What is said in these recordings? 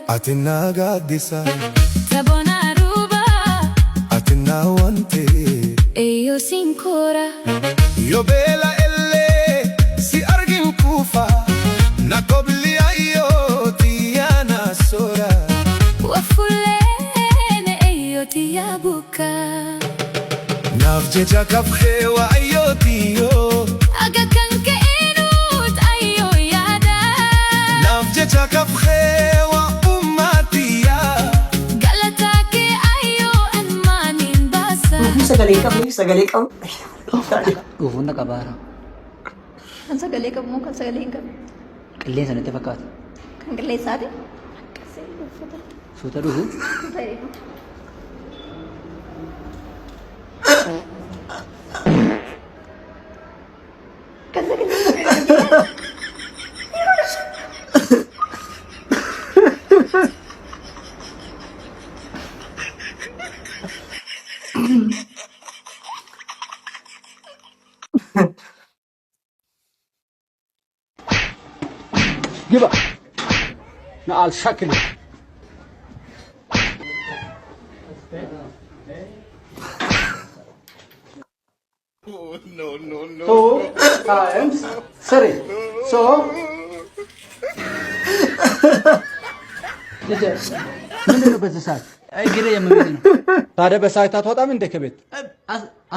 Atina gaddisa Tabona ruba Atina wante Io sincora Yo bela elle si argin kufa Na kobli ayo tiana sora Wafulene io ti abuka Nafje jakab khewa ayo tiyo Aga kanke inut ayo yada Nafje jakab khewa ummatiya Galatake ayo anmanin basa Sagaling ka. Gufunda kabara. Kan sagalee qabu moo kan sagalee hin qabne? Qilleensa natti fakkaata. Kan qilleensaati? Akkasii uffata Suuta dhufu. ta'e. Kan sagalee جبا نقال شكل two times three so ምንድን ነው በዚህ ሰዓት? እግሬ የምመኝ ነው። ታዲያ በሰዓት አትወጣም እንደ ከቤት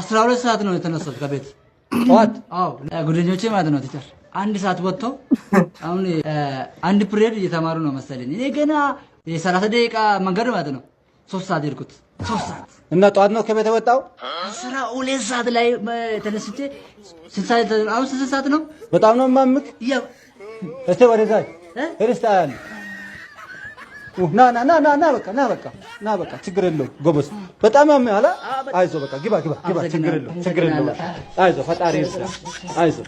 12 ሰዓት ነው የተነሳሁት ከቤት ጠዋት? አዎ ጓደኞቼ ማለት ነው ቲቸር አንድ ሰዓት ወጥተው አሁን አንድ ፕሬድ እየተማሩ ነው መሰለኝ። እኔ ገና የ30 ደቂቃ መንገድ ማለት ነው 3 ሰዓት ሄድኩት። 3 ሰዓት እና ጠዋት ነው ከቤት የወጣው? 12 ሰዓት ላይ ተነስቼ ስንት ሰዓት አሁን ስንት ሰዓት ነው? በጣም ነው የማምክ። ያው እስቲ ወደዛ እርስታ ያለ ና ና ና ና ና በቃ ችግር የለውም ጎበዝ። በጣም ያምሃል። አይዞህ በቃ ግባ ችግር የለውም አይዞህ ፈጣሪ ይርዳ። አይዞህ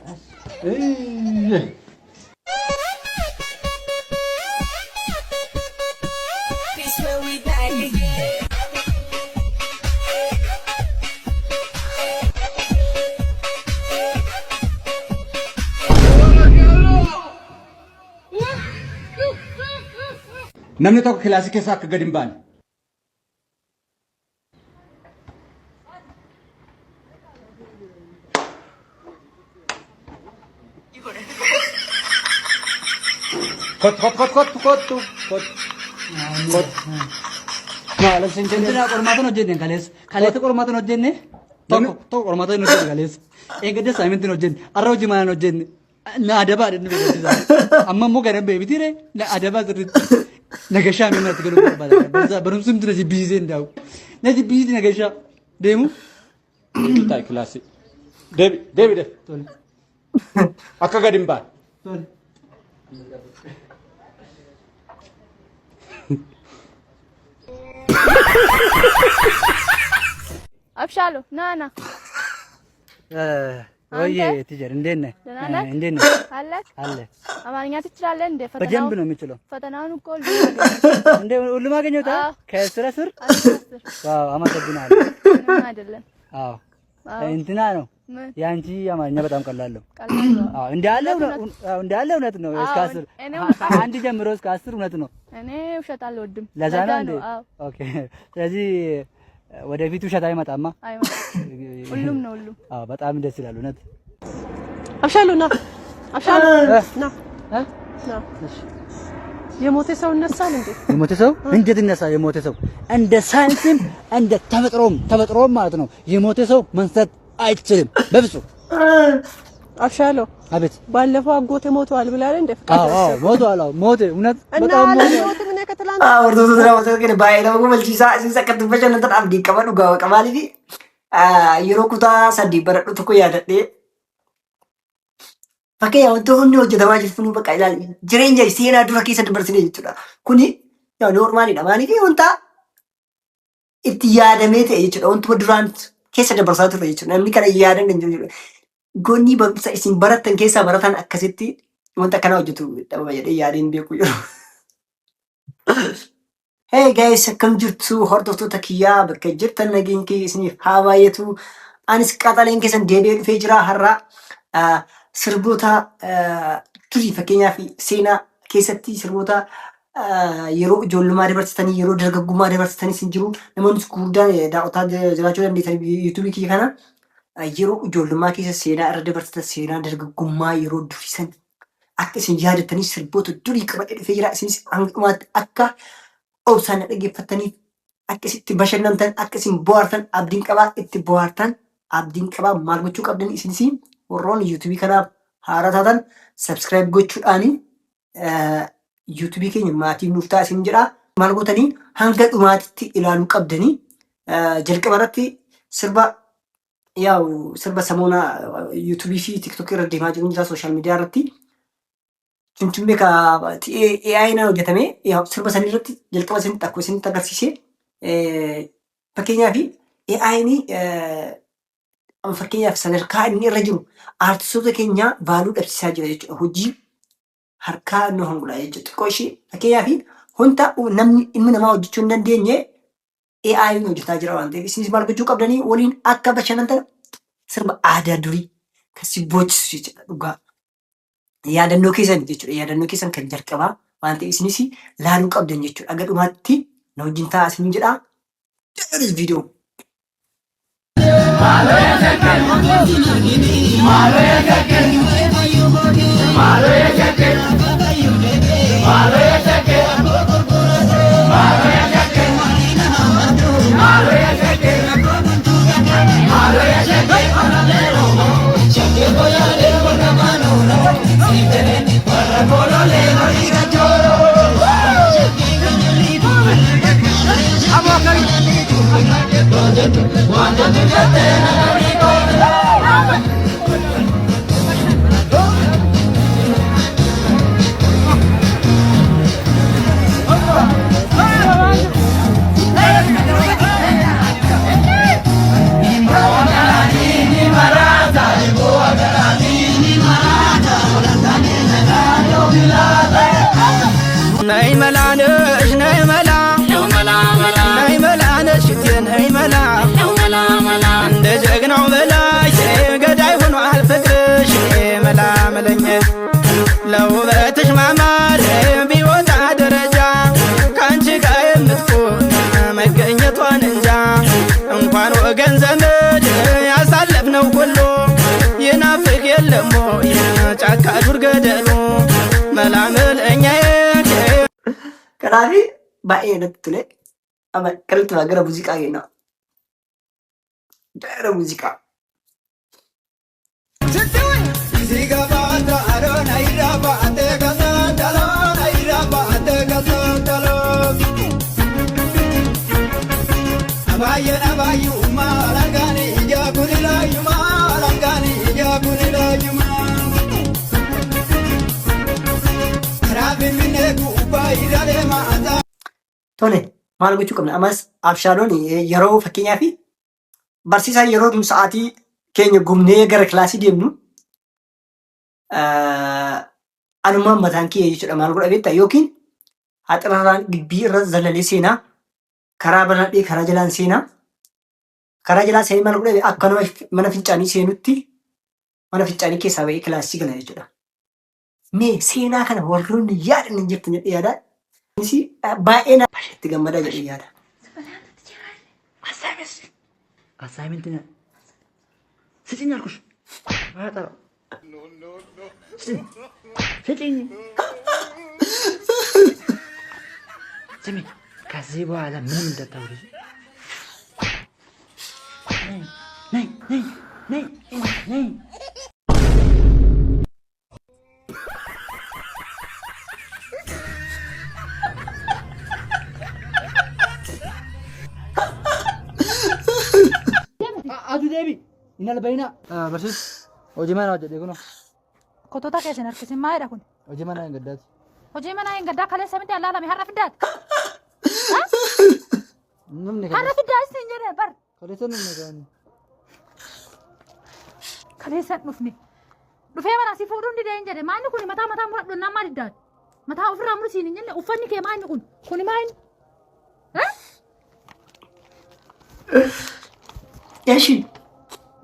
namni tokko kilaasii keessaa akka gadi hin baane. Kot. Maal isin እንትና ቆርማቶን hojjenne kaleessa qormaatoon hojjenne tokko qormaatoon hojjenne kaleessa eeggadde saamintiin hojjenne arra hojii maalan hojjenne na adabaa dhanni beeksisaa amma immoo garan beebitiire na adabaa sirriitti nagashaa miinatti galuu barbaada barumsumti na jibbisiisee hin daa'u na jibbisiiti nagashaa deemu taa'e kilaasii deebi akka gadi hin baane. አብሻሎ ናና ወይ ቲቸር እንዴት ነህ? እንዴት ነህ? አለ አማርኛ ትችላለህ እንዴ? በደንብ ነው የምችለው። ፈተናውን እኮ እንዴ ሁሉም አገኘሁት ከስራ ስር። ዋው አመሰግናለሁ። ምንም አይደለም። አዎ እንትና ነው ያንቺ አማርኛ በጣም ቀላል ነው። አዎ እንዳለ እውነት ነው። እስከ 10 አንድ ጀምሮ እስከ 10 እውነት ነው። እኔ ውሸት አልወድም። ለዛ ነው እንዴ? ኦኬ ስለዚህ ወደፊት ውሸት አይመጣማ። ሁሉም ነው ሁሉም። አዎ በጣም ደስ ይላል እውነት። አብሻሎ ና የሞተ ሰው ይነሳል እንዴ? የሞተ ሰው እንዴት ይነሳል? የሞተ ሰው እንደ ሳይንስም እንደ ተፈጥሮም ማለት ነው የሞተ ሰው መንሳት አይችልም በፍጹም። አብሻሎ አቤት። ባለፈው አጎቴ ሞቷል ብላል እንዴ? አዎ ሞቷል። ሞተ እውነት በጣም ሞተ። ምን ከትላንት ወርዶ ድራማ ተከለ ባይለው መልቺሳ ሲሰከት በጀነ ተጣም ዲቀበሉ ጋው ቀማሊ የሮኩታ ሰዲ በረዱ ተኮ ያደደ fakkeenya wantoota hundi hojjetamaa jirtu bakka ilaali jireenya seenaa dura keessa dabarsine jechuudha. Kuni noormaaliidha. Maaliif wanta itti yaadamee ta'e jechuudha. Wantuma duraan keessa dabarsaa ture jechuudha. Namni kana yaadan hin jiru jechuudha. Goonni barumsa isin baratan keessaa baratan akkasitti wanta kana hojjetu dhabama jedhee yaadeen beeku jiru. Hey guys, akkam jirtu hordoftoota kiyyaa bakka jirtan nageenyi kee isiniif haa baay'atu. Anis qaxaleen keessan deebi'ee dhufee jira har'a. Sirboota turii fakkeenyaaf seenaa keessatti sirboota yeroo ijoollummaa dabarsitanii yeroo dargaggummaa dabarsitanii sin jiru namoonni gurguddaan daawwataa jiraachuu dandeessan yuutuubii kiyya kana yeroo ijoollummaa keessa seenaa irra dabarsitan seenaa dargaggummaa yeroo durisan akka isin yaadattanii sirboota durii qabadhee dhufee jira isinis hanga dhumaatti akka obsaan dhaggeeffattaniif akka isitti bashannantan akka isin bohaartan abdiin qabaa itti bohaartan abdiin qabaa maal gochuu qabdan isinis warroon yuutuubii kanaaf haaraa taatan sabskiraayib gochuudhaanii yuutuubii keenya maatiin nuuf ta'a isin jedha maal gootanii hanga dhumaatitti ilaaluu qabdanii jalqaba irratti sirba samoona yuutuubii fi tiktookii irra deemaa jiru jira sooshaal miidiyaa irratti cuncummee AI naan hojjetame sirba sanii irratti jalqaba isinitti akkuma isinitti agarsiise fakkeenyaaf AI'n fakkeenyaaf sadarkaa inni irra jiru aartistoota keenya vaaluu dhabsiisaa jira jechuudha. Hojii harkaa nu hangula jechuudha. Xiqqoo ishee fakkeenyaaf wanta namni ilmi namaa hojjechuu hin dandeenye AI'n hojjetaa jira waan ta'eef isinis maal gochuu qabdanii waliin akka bashannantan sirba aadaa durii kan si boochisu jechuudha dhugaa. Yaadannoo keessan jechuudha. Yaadannoo keessan kan jalqabaa waan ta'eef isinis laaluu qabdan jechuudha. Aga dhumaatti na wajjin ta'a isin jedha. This video. Nay malanesh nay mala nay malanesh nay mala እንደ ጀግናው በላይ ገዳይ ሆኗል ፍቅርሽ መላ መለኘ ለውበትሽ ማማር ቢወጣ ደረጃ ካንቺ ጋር የምትሆን መገኘቷን እንጃ እንኳን ወገን ዘመድ ያሳለፍነው ሁሉ ይናፍቅ የለም ጫካ ዱር ገደሉ መላ መለኛዬ Kanaaf baay'ee natti tole. Amma kallattii gara muuziqaa kennaa. Gara muuziqaa. Tole maal gochuu qabna ammas abshaaloon yeroo fakkeenyaaf barsiisaan yeroo sa'aatii keenya gumnee gara kilaasii deemnu anumaan mataan kiyya jechuudha maal godha beektaa yookiin haxirarraan gibbii irra zalalee seenaa karaa banadhee karaa jalaan seenaa karaa jalaan seenii maal godha akka nama mana fincaanii seenutti mana fincaanii keessaa ba'ee kilaasii gala jechuudha. Mee seenaa kana warroonni yaadan hin jirtan jedhee yaadaa. Baay'ee na itti gammadaa jedhee yaada. Assignment na. Sitting alkush. Baatara. Sitting. ስሚ ከዚህ በኋላ ምንም እንዳታውሪ። ነይ ነይ ነይ ነይ Adu deebi inal bayna barsis hojii mana hojjedhe kuno Kotota keessan harkisin maayidha kun? hojii mana hin gaddaati. Hojii mana hin gaddaa kaleessa miti allaalame har'a fiddaati. Namni Har'a fiddaa isin jedhee bar. kaleessa namni kaani. Kaleessa dhufne. Dhufee mana si fuudhuun didee hin jedhe maanni kun mataa muradhu naan maal iddaati? Mataa ofirraa mursiin hin jenne uffanni kee maanni kun? Kuni maanni? Eeshi.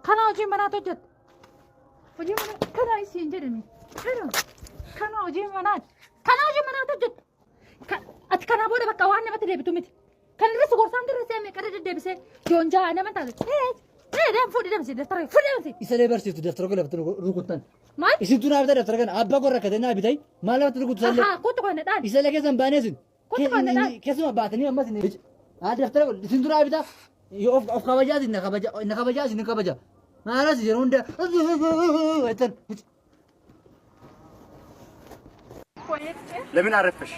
Kana hojii manaatu hojjeta. Hojii mana kana isin jedhame. Kana hojii manaati. Kana hojii manaatu hojjeta. ati kanaa booda bakka waan namatti deebitu miti. Kan irratti gorsaan dirree meeqa deddeebisee joonjaa nama taate. Deem fuudhi deemsi daftara fuudhi deemsi. Isa lee barsiiftu daftara koo lafti rukuttan. Maal? Isin tun abita daftara kana abbaa koo rakkate naa bitai maal lafti rukuttan lee. Kuttu kana dhaan. Isa lee keessan baanee sin. Kuttu kana dhaan. Keessuma baatanii ammas inni. Daftara isin tun abita of kabajaa sin na kabajaa sin kabaja. Maalas yeroo hunda. ለምን አረፈሽ?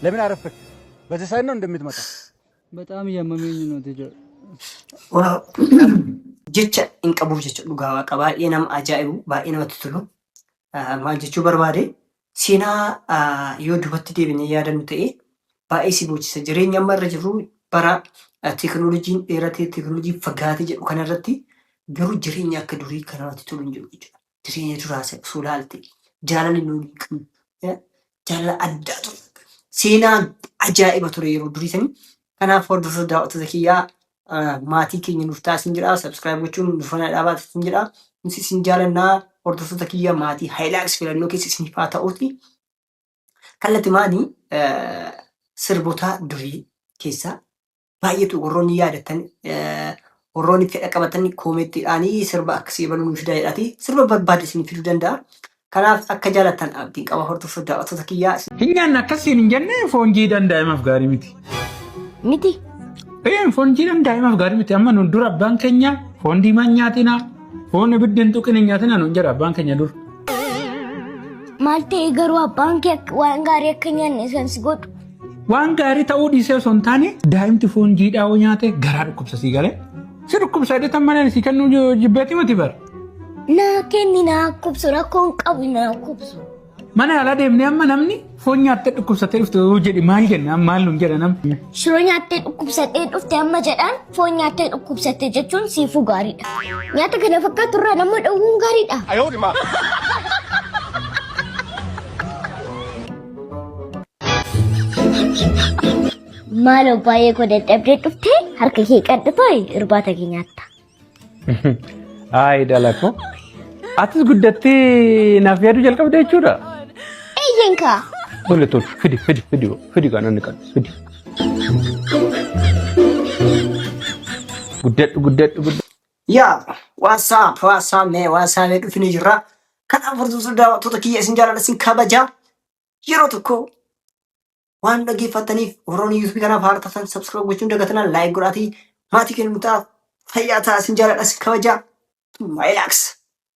ለምን አረፈሽ? በዚህ ሳይድ ነው እንደምትመጣ በጣም እያመመኝ ነው ተጀ ዋው jecha hin qabuuf jecha dhugaa waaqa baay'ee nama ajaa'ibu baay'ee namatti tolu maal jechuu barbaade seenaa yoo duubatti deebinee yaadannu ta'e baay'ee si boonsisa jireenya amma irra jirru bara teekinooloojiin dheeratee teekinooloojiin fagaatee jedhu kanarratti garuu jireenya akka durii kan namatti tolu hin jiru jechuudha. Jireenya duraa osoo ilaalte jaalala nuyi qabnu jaalala addaa ture seenaa ajaa'iba ture yeroo durii sanii kanaaf hordoftoota daawwattoota kiyyaa maatii keenya nuuf taasisan jedha subscribe gochuun dhufana dhaabaatan jedha nuti isin jaalannaa hordoftoota kiyya maatii Haayilaaks filannoo keessa isiniif haa ta'uuti kallattii maanii sirboota durii keessaa baay'eetu warroonni yaadatan warroonni fedha qabatan koomeettiidhaanii sirba akkasii baluu nuuf fidaa jedhaati sirba barbaade isin fiduu danda'a kanaaf akka jaalatan abdiin qaba hordoftoota daawwattoota kiyyaa. Hinyaan akkasiin hin jenne foonjii danda'amaaf gaarii miti. Miti. Foonjii danda'amaaf gaarii miti amma nun dura abbaan keenya foon diimaa nyaatina foon ibiddeen tuqin nyaatina nun jira abbaan keenya dur. Maal ta'e garuu abbaan kee waan gaarii akka nyaanne sansi godhu. Waan gaarii ta'uu dhiisee osoo hin taane daa'imti foon jiidhaa nyaate garaa dhukkubsa sii galee si dhukkubsa jedhetan mana si kennuu jibbeeti miti bara. Naa kenni naa kubsu rakkoon qabu naa kubsu. Mana yaalaa deemnee amma namni foon nyaattee dhukkubsatee dhufte jedhi maal jenna maal nun jedha namni. Shiroo nyaattee dhukkubsatee dhufte amma jedhaan foon nyaattee dhukkubsatee jechuun siifuu gaariidha. Nyaata kana fakkaatu irraa nama dhowwuun gaariidha. Maaloo baay'ee koo dadhabdee dhuftee harka kee qadhatoo irbaata kee nyaatta. Hayi dalako. Atis guddattee naaf yaaduu jalqabde jechuudha. Eeyyanka. Tole fidi kan inni kan fidi. Guddadhu. Yaa waasaap dhufanii jirra. Kanaaf hordoftoota daawwattoota kiyya isin jaalala isin kabajaa yeroo tokko waan dhaggeeffataniif warroonni yuutuubii kanaaf haartatan subscribe gochuun dagatanaa laayik godhaatii maatii kennu ta'a fayyaa ta'a isin jaalala isin kabajaa Haayilaaks.